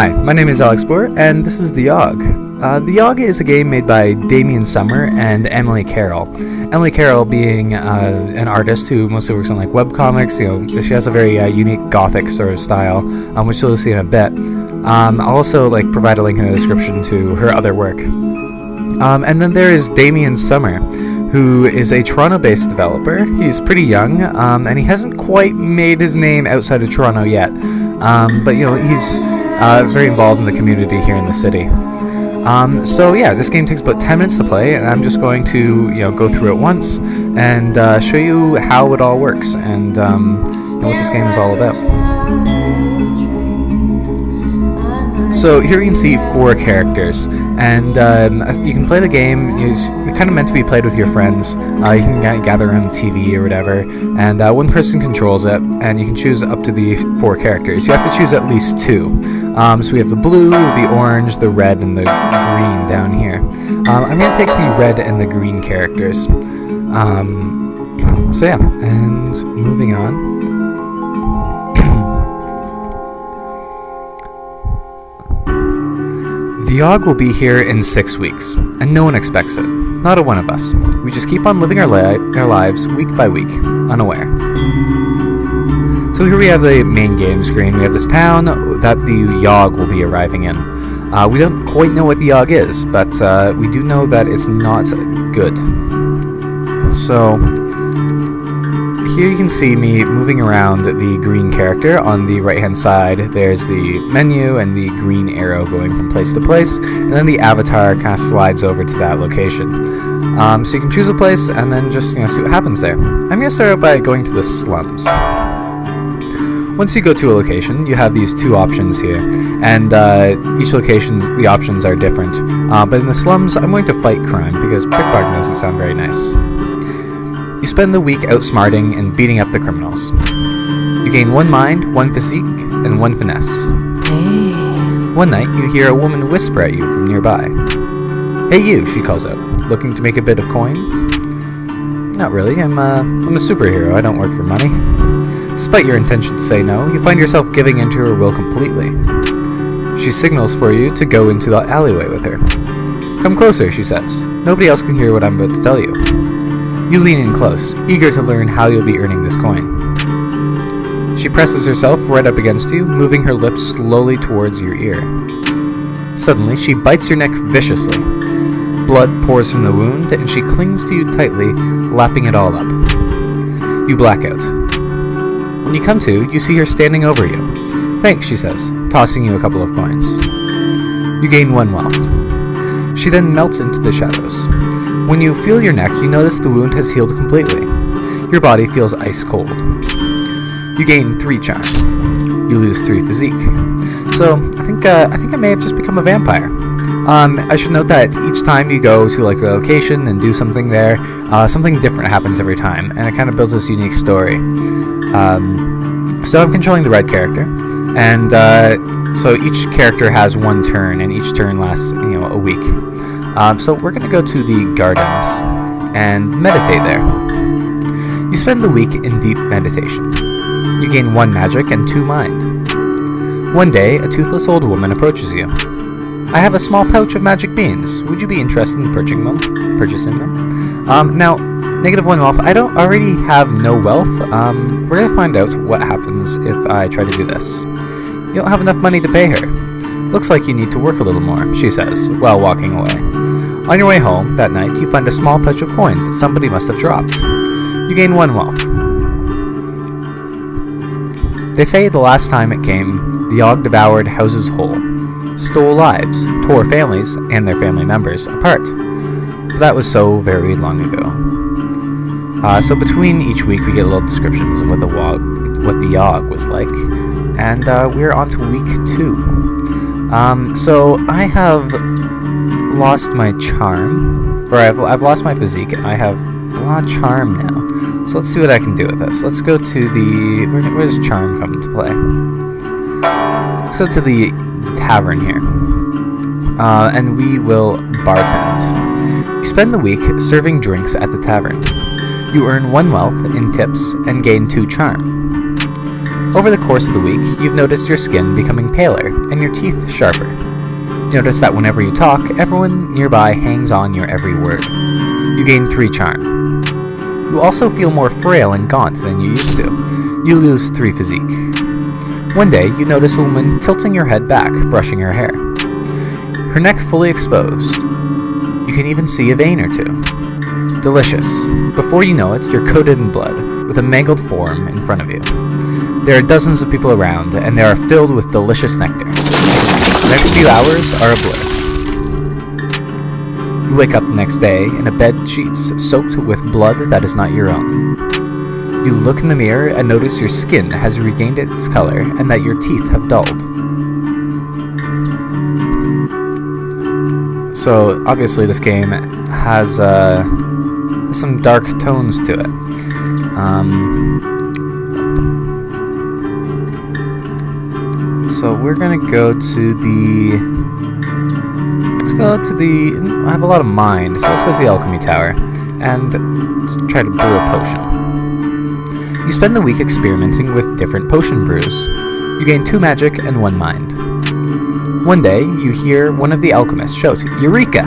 Hi, my name is Alex Boer, and this is the Yawhg. The Yawhg is a game made by Damian Sommer and Emily Carroll. Emily Carroll being an artist who mostly works on like webcomics. She has a very unique gothic sort of style, which you'll see in a bit. I'll also provide a link in the description to her other work. And then there is Damian Sommer, who is a Toronto-based developer. He's pretty young, and he hasn't quite made his name outside of Toronto yet. But he's very involved in the community here in the city. So yeah, this game takes about 10 minutes to play, and I'm just going to go through it once and show you how it all works and what this game is all about. So here you can see 4 characters, and you can play the game. It's kind of meant to be played with your friends. You can gather around the TV or whatever, and one person controls it, and you can choose up to the 4 characters. You have to choose at least 2. So we have the blue, the orange, the red, and the green down here. I'm going to take the red and the green characters. So yeah, and moving on. The Yawhg will be here in 6 weeks, and no one expects it. Not a one of us. We just keep on living our lives week by week, unaware. So here we have the main game screen. We have this town that the Yawhg will be arriving in. We don't quite know what the Yawhg is, but we do know that it's not good. So here you can see me moving around the green character. On the right hand side there's the menu and the green arrow going from place to place, and then the avatar kind of slides over to that location. So you can choose a place and then just see what happens there. I'm going to start out by going to the slums. Once you go to a location, you have these 2 options here, and each location, the options are different. But in the slums, I'm going to fight crime because pickpocketing doesn't sound very nice. You spend the week outsmarting and beating up the criminals. You gain 1 mind, 1 physique, and 1 finesse. Hey. One night, you hear a woman whisper at you from nearby. "Hey you," she calls out, "looking to make a bit of coin?" "Not really, I'm a superhero, I don't work for money." Despite your intention to say no, you find yourself giving in to her will completely. She signals for you to go into the alleyway with her. "Come closer," she says. "Nobody else can hear what I'm about to tell you." You lean in close, eager to learn how you'll be earning this coin. She presses herself right up against you, moving her lips slowly towards your ear. Suddenly, she bites your neck viciously. Blood pours from the wound, and she clings to you tightly, lapping it all up. You black out. When you come to, you see her standing over you. "Thanks," she says, tossing you a couple of coins. You gain 1 wealth. She then melts into the shadows. When you feel your neck, you notice the wound has healed completely. Your body feels ice cold. You gain 3 charm. You lose 3 physique. So I think I may have just become a vampire. I should note that each time you go to a location and do something there, something different happens every time, and it kind of builds this unique story. So I'm controlling the red character, and so each character has 1 turn, and each turn lasts a week. So we're going to go to the gardens and meditate there. You spend the week in deep meditation. You gain 1 magic and 2 mind. One day, a toothless old woman approaches you. "I have a small pouch of magic beans. Would you be interested in purchasing them?" Now, -1 wealth. I don't already have no wealth. We're going to find out what happens if I try to do this. "You don't have enough money to pay her. Looks like you need to work a little more," she says, while walking away. On your way home that night, you find a small pouch of coins that somebody must have dropped. You gain 1 wealth. They say the last time it came, the Yawhg devoured houses whole, stole lives, tore families and their family members apart. But that was so very long ago. So between each week, we get little descriptions of what the Yawhg was like, and we're on to week 2. So I have lost my charm, or I've lost my physique, and I have a lot of charm now. So let's see what I can do with this. Let's go to the... Where does charm come into play? Let's go to the tavern here. And we will bartend. You spend the week serving drinks at the tavern. You earn 1 wealth in tips and gain 2 charm. Over the course of the week, you've noticed your skin becoming paler and your teeth sharper. You notice that whenever you talk, everyone nearby hangs on your every word. You gain 3 charm. You also feel more frail and gaunt than you used to. You lose 3 physique. One day, you notice a woman tilting her head back, brushing her hair. Her neck fully exposed. You can even see a vein or 2. Delicious. Before you know it, you're coated in blood, with a mangled form in front of you. There are dozens of people around, and they are filled with delicious nectar. The next few hours are a blur. You wake up the next day in a bed sheets soaked with blood that is not your own. You look in the mirror and notice your skin has regained its color and that your teeth have dulled. So, obviously this game has some dark tones to it. So we're gonna go to the... I have a lot of mind, so let's go to the alchemy tower and let's try to brew a potion. You spend the week experimenting with different potion brews. You gain 2 magic and 1 mind. One day, you hear one of the alchemists shout, "Eureka!"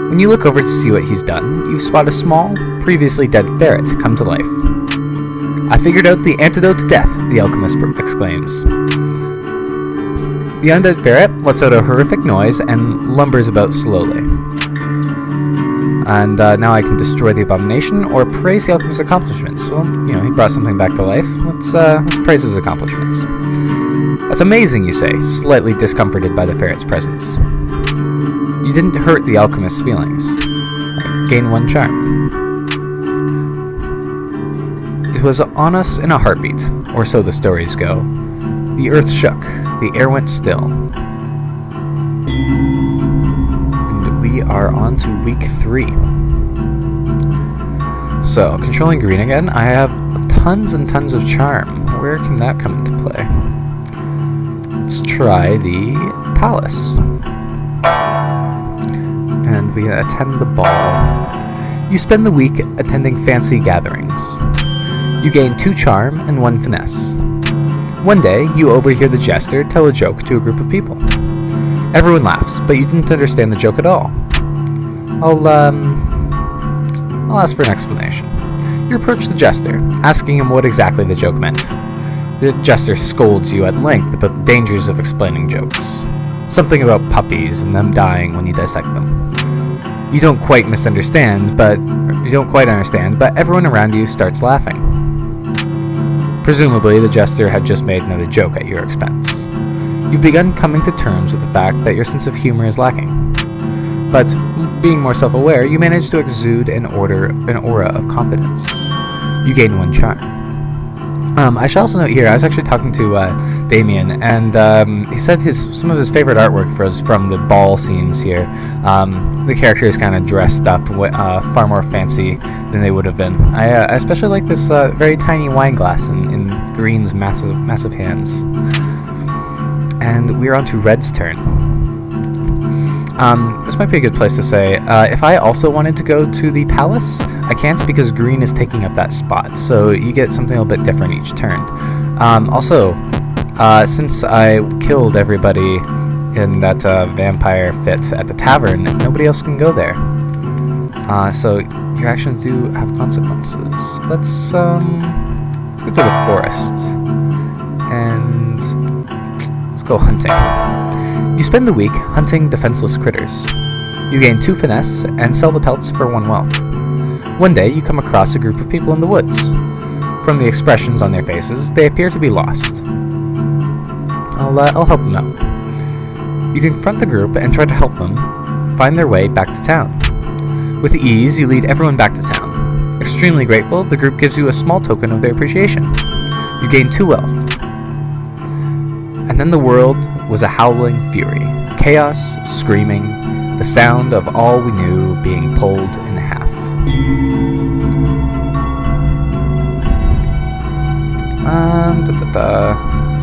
When you look over to see what he's done, you spot a small, previously dead ferret come to life. "I figured out the antidote to death," the alchemist exclaims. The undead ferret lets out a horrific noise and lumbers about slowly. And now I can destroy the abomination or praise the alchemist's accomplishments. Well, he brought something back to life. Let's praise his accomplishments. "That's amazing," you say, slightly discomforted by the ferret's presence. You didn't hurt the alchemist's feelings. Gain 1 charm. It was on us in a heartbeat, or so the stories go. The earth shook, the air went still. We are on to week 3. So, controlling green again, I have tons and tons of charm. Where can that come into play? Let's try the palace. And we attend the ball. You spend the week attending fancy gatherings. You gain 2 charm and 1 finesse. One day, you overhear the jester tell a joke to a group of people. Everyone laughs, but you didn't understand the joke at all. I'll ask for an explanation. You approach the jester, asking him what exactly the joke meant. The jester scolds you at length about the dangers of explaining jokes. Something about puppies and them dying when you dissect them. You don't quite understand, but everyone around you starts laughing. Presumably, the jester had just made another joke at your expense. You've begun coming to terms with the fact that your sense of humor is lacking. But, being more self-aware, you manage to exude an aura of confidence. You gain 1 charm. I should also note here, I was actually talking to Damian, and he said some of his favorite artwork was from the ball scenes here. The characters kind of dressed up far more fancy than they would have been. I especially like this very tiny wine glass in Green's massive hands. And we're on to Red's turn. This might be a good place to say, if I also wanted to go to the palace, I can't because Green is taking up that spot, so you get something a little bit different each turn. Also, since I killed everybody in that vampire fit at the tavern, nobody else can go there. So your actions do have consequences. Let's go to the forest, and let's go hunting. You spend the week hunting defenseless critters. You gain 2 finesse and sell the pelts for 1 wealth. One day, you come across a group of people in the woods. From the expressions on their faces, they appear to be lost. I'll help them out. You confront the group and try to help them find their way back to town. With ease, you lead everyone back to town. Extremely grateful, the group gives you a small token of their appreciation. You gain 2 wealth. And then the world was a howling fury. Chaos, screaming, the sound of all we knew being pulled in half.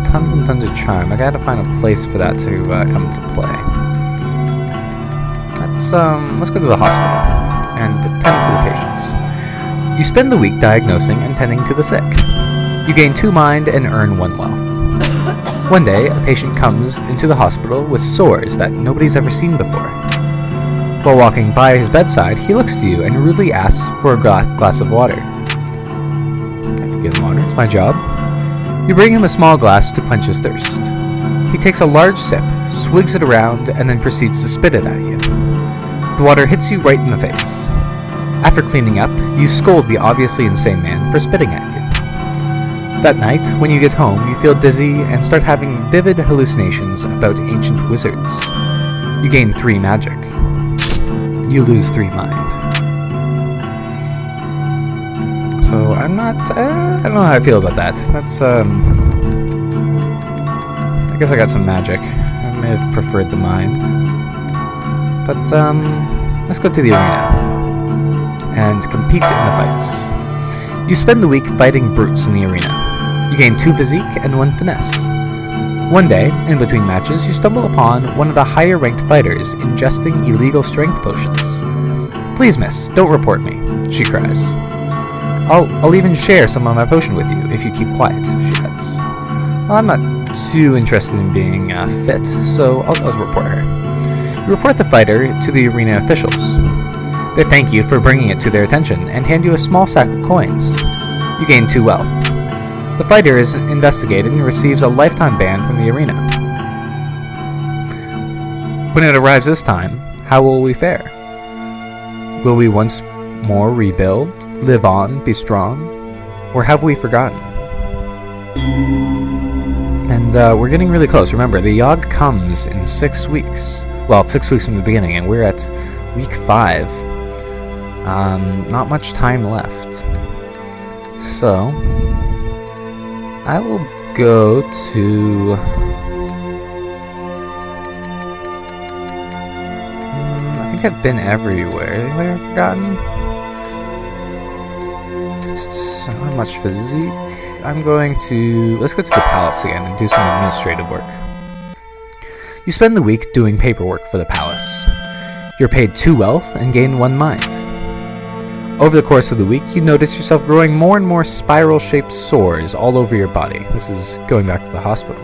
Tons and tons of charm. I gotta find a place for that to come into play. Let's go to the hospital and tend to the patients. You spend the week diagnosing and tending to the sick. You gain 2 mind and earn 1 wealth. One day, a patient comes into the hospital with sores that nobody's ever seen before. While walking by his bedside, he looks to you and rudely asks for a glass of water. I can give him water, it's my job. You bring him a small glass to quench his thirst. He takes a large sip, swigs it around, and then proceeds to spit it at you. The water hits you right in the face. After cleaning up, you scold the obviously insane man for spitting at you. That night, when you get home, you feel dizzy and start having vivid hallucinations about ancient wizards. You gain 3 magic. You lose 3 mind. So I don't know how I feel about that. That's, I guess I got some magic. I may have preferred the mind. But, let's go to the arena and compete in the fights. You spend the week fighting brutes in the arena. You gain 2 physique and 1 finesse. One day, in between matches, you stumble upon one of the higher-ranked fighters ingesting illegal strength potions. "Please, miss, don't report me," she cries. I'll even share some of my potion with you if you keep quiet," she adds. Well, I'm not too interested in being fit, so I'll report her. You report the fighter to the arena officials. They thank you for bringing it to their attention and hand you a small sack of coins. You gain 2 wealth. The fighter is investigated and receives a lifetime ban from the arena. When it arrives this time, how will we fare? Will we once more rebuild, live on, be strong, or have we forgotten? And we're getting really close. Remember, the Yawhg comes in 6 weeks. Well, 6 weeks from the beginning, and we're at week 5. Not much time left. So I will go to... I think I've been everywhere. Anybody ever forgotten? Not much physique. I'm going to... Let's go to the palace again and do some administrative work. You spend the week doing paperwork for the palace. You're paid 2 wealth and gain 1 mind. Over the course of the week, you notice yourself growing more and more spiral-shaped sores all over your body. This is going back to the hospital.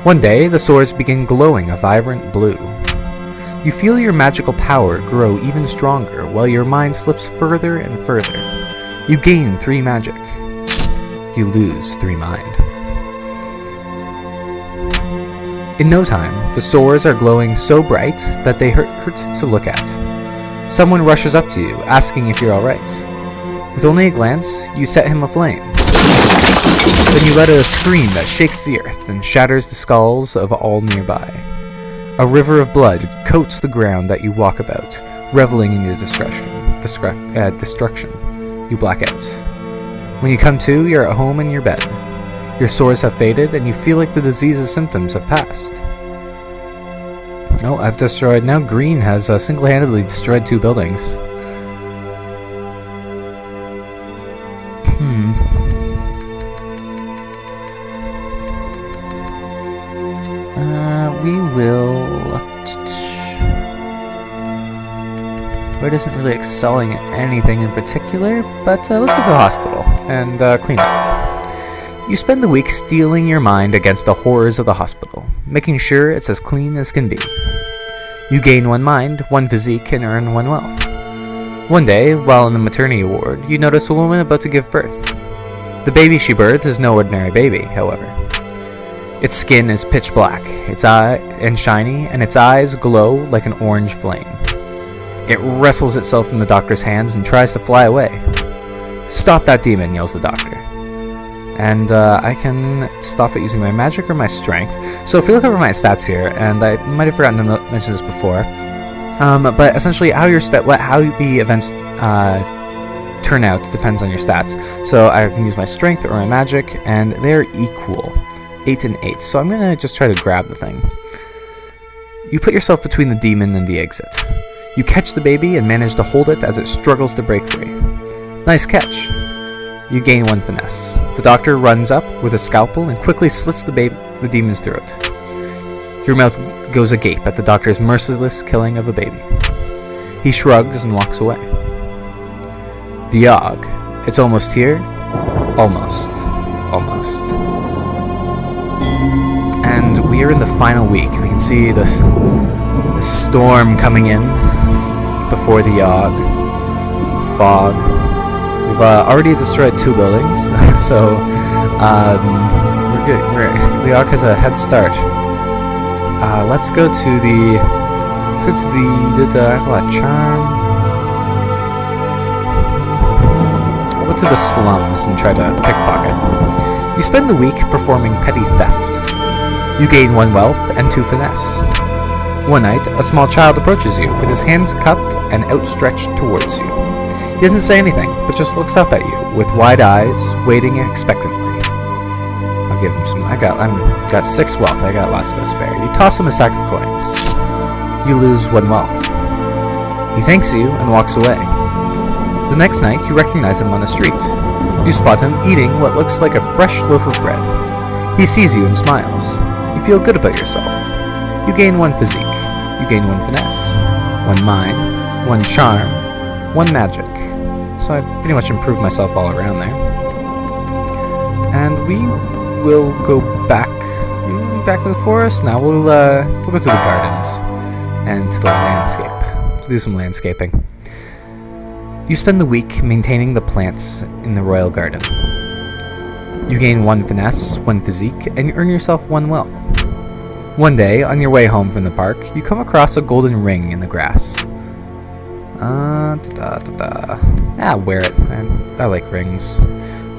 One day, the sores begin glowing a vibrant blue. You feel your magical power grow even stronger while your mind slips further and further. You gain 3 magic. You lose 3 mind. In no time, the sores are glowing so bright that they hurt to look at. Someone rushes up to you, asking if you're alright. With only a glance, you set him aflame. Then you let out a scream that shakes the earth and shatters the skulls of all nearby. A river of blood coats the ground that you walk about, reveling in your destruction. You black out. When you come to, you're at home in your bed. Your sores have faded, and you feel like the disease's symptoms have passed. Oh, I've destroyed... Now green has single-handedly destroyed 2 buildings. We will... Red isn't really excelling at anything in particular, but let's go to the hospital and clean up. You spend the week steeling your mind against the horrors of the hospital, making sure it's as clean as can be. You gain 1 mind, 1 physique, and earn 1 wealth. One day, while in the maternity ward, you notice a woman about to give birth. The baby she births is no ordinary baby, however. Its skin is pitch black, its eye and shiny, and its eyes glow like an orange flame. It wrestles itself from the doctor's hands and tries to fly away. "Stop that demon," yells the doctor. And I can stop it using my magic or my strength. So if we look over my stats here, and I might have forgotten to mention this before, but essentially how the events turn out depends on your stats. So I can use my strength or my magic, and they're equal, 8 and 8. So I'm gonna just try to grab the thing. You put yourself between the demon and the exit. You catch the baby and manage to hold it as it struggles to break free. Nice catch. You gain 1 finesse. The doctor runs up with a scalpel and quickly slits the demon's throat. Your mouth goes agape at the doctor's merciless killing of a baby. He shrugs and walks away. The Yawhg. It's almost here. Almost. Almost. And we are in the final week. We can see this storm coming in before the Yawhg. Fog. We've already destroyed 2 buildings, so we're good. The Yawhg has a head start. Let's go to the charm. We'll go to the slums and try to pickpocket. You spend the week performing petty theft. You gain 1 wealth and 2 finesse. One night, a small child approaches you with his hands cupped and outstretched towards you. He doesn't say anything, but just looks up at you with wide eyes, waiting expectantly. I'll give him some. I've got 6 wealth. I got lots to spare. You toss him a sack of coins. You lose 1 wealth. He thanks you and walks away. The next night, you recognize him on the street. You spot him eating what looks like a fresh loaf of bread. He sees you and smiles. You feel good about yourself. You gain 1 physique. You gain 1 finesse, 1 mind, 1 charm, 1 magic. So I pretty much improved myself all around there. And we will go back to the forest. Now we'll go to the gardens and to the landscape. Do some landscaping. You spend the week maintaining the plants in the royal garden. You gain 1 finesse, 1 physique, and you earn yourself 1 wealth. One day, on your way home from the park, you come across a golden ring in the grass. Wear it. I like rings.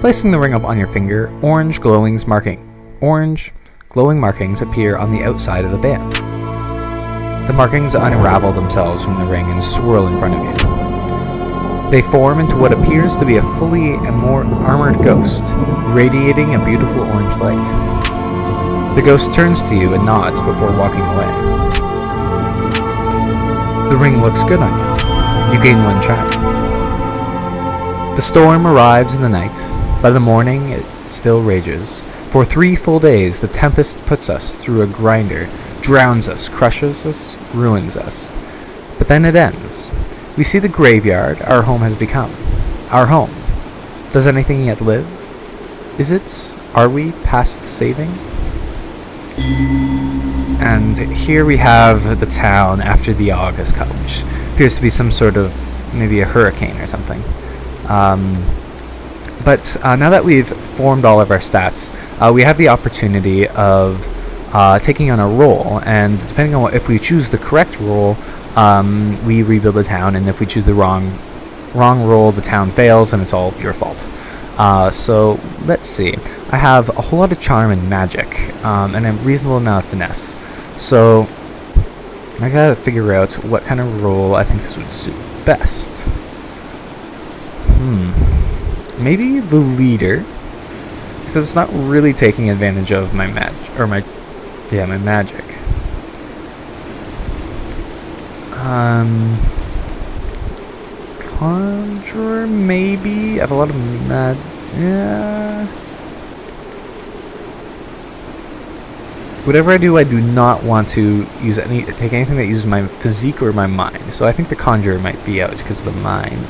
Placing the ring up on your finger, orange glowing markings appear on the outside of the band. The markings unravel themselves from the ring and swirl in front of you. They form into what appears to be a fully and more armored ghost, radiating a beautiful orange light. The ghost turns to you and nods before walking away. The ring looks good on you. You gain 1 charm. The storm arrives in the night. By the morning, it still rages. For 3 full days, the tempest puts us through a grinder, drowns us, crushes us, ruins us. But then it ends. We see the graveyard our home has become. Our home. Does anything yet live? Are we past saving? And here we have the town after the Yawhg has come, which appears to be some sort of, maybe a hurricane or something. But now that we've formed all of our stats, we have the opportunity of taking on a role, and depending on if we choose the correct role, we rebuild the town, and if we choose the wrong role, the town fails, and it's all your fault. So let's see. I have a whole lot of charm and magic, and a reasonable amount of finesse. So I gotta figure out what kind of role I think this would suit best. Maybe the leader, so it's not really taking advantage of my my magic. Conjurer, maybe. I have a lot of Whatever I do not want to take anything that uses my physique or my mind. So I think the conjurer might be out because of the mind.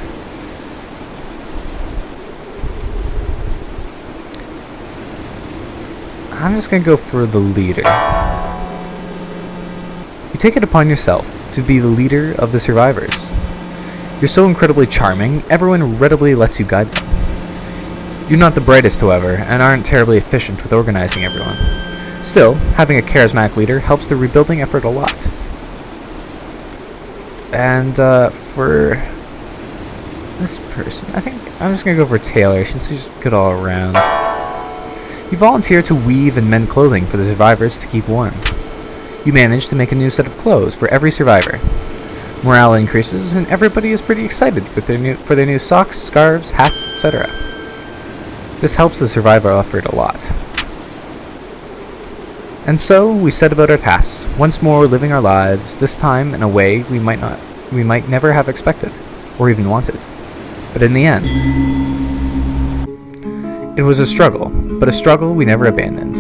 I'm just gonna go for the leader. You take it upon yourself to be the leader of the survivors. You're so incredibly charming, everyone readily lets you guide them. You're not the brightest, however, and aren't terribly efficient with organizing everyone. Still, having a charismatic leader helps the rebuilding effort a lot. And for this person, I think I'm just going to go for Taylor, since she's good all around. You volunteer to weave and mend clothing for the survivors to keep warm. You manage to make a new set of clothes for every survivor. Morale increases, and everybody is pretty excited for their new socks, scarves, hats, etc. This helps the survival effort a lot. And so, we set about our tasks, once more living our lives, this time in a way we might never have expected, or even wanted. But in the end, it was a struggle, but a struggle we never abandoned.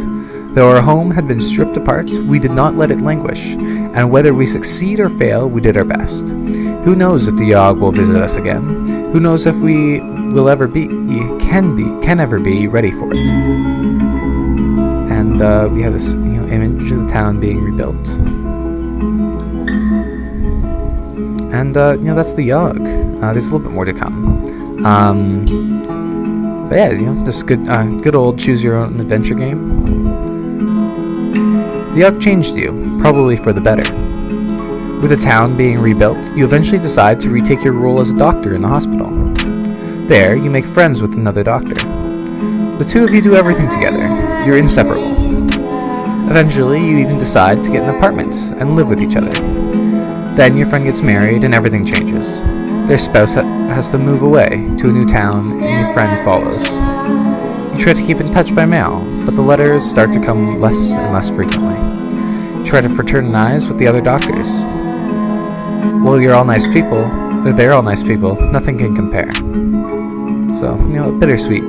Though our home had been stripped apart, we did not let it languish, and whether we succeed or fail, we did our best. Who knows if the Yawhg will visit us again? Who knows if we will ever be can ever be ready for it. And we have this image of the town being rebuilt. And that's the Yawhg. There's a little bit more to come. But yeah, just good old choose your own adventure game. The Yawhg changed you, probably for the better. With the town being rebuilt, you eventually decide to retake your role as a doctor in the hospital. There, you make friends with another doctor. The two of you do everything together. You're inseparable. Eventually, you even decide to get an apartment and live with each other. Then your friend gets married and everything changes. Their spouse has to move away to a new town and your friend follows. You try to keep in touch by mail, but the letters start to come less and less frequently. You try to fraternize with the other doctors. Well, you're all nice people, or they're all nice people, nothing can compare. So, a bittersweet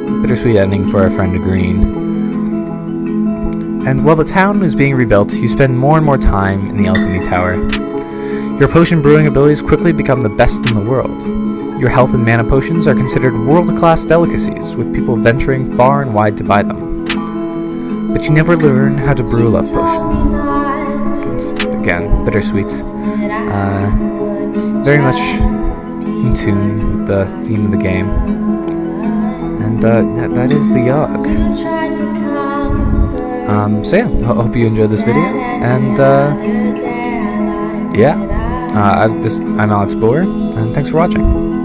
ending for our friend Green. And while the town is being rebuilt, you spend more and more time in the Alchemy Tower. Your potion brewing abilities quickly become the best in the world. Your health and mana potions are considered world-class delicacies, with people venturing far and wide to buy them. But you never learn how to brew a love potion. It's, again, bittersweet. Very much in tune with the theme of the game. And that is the Yawhg. So yeah, I hope you enjoyed this video. And I'm Alex Boer, and thanks for watching.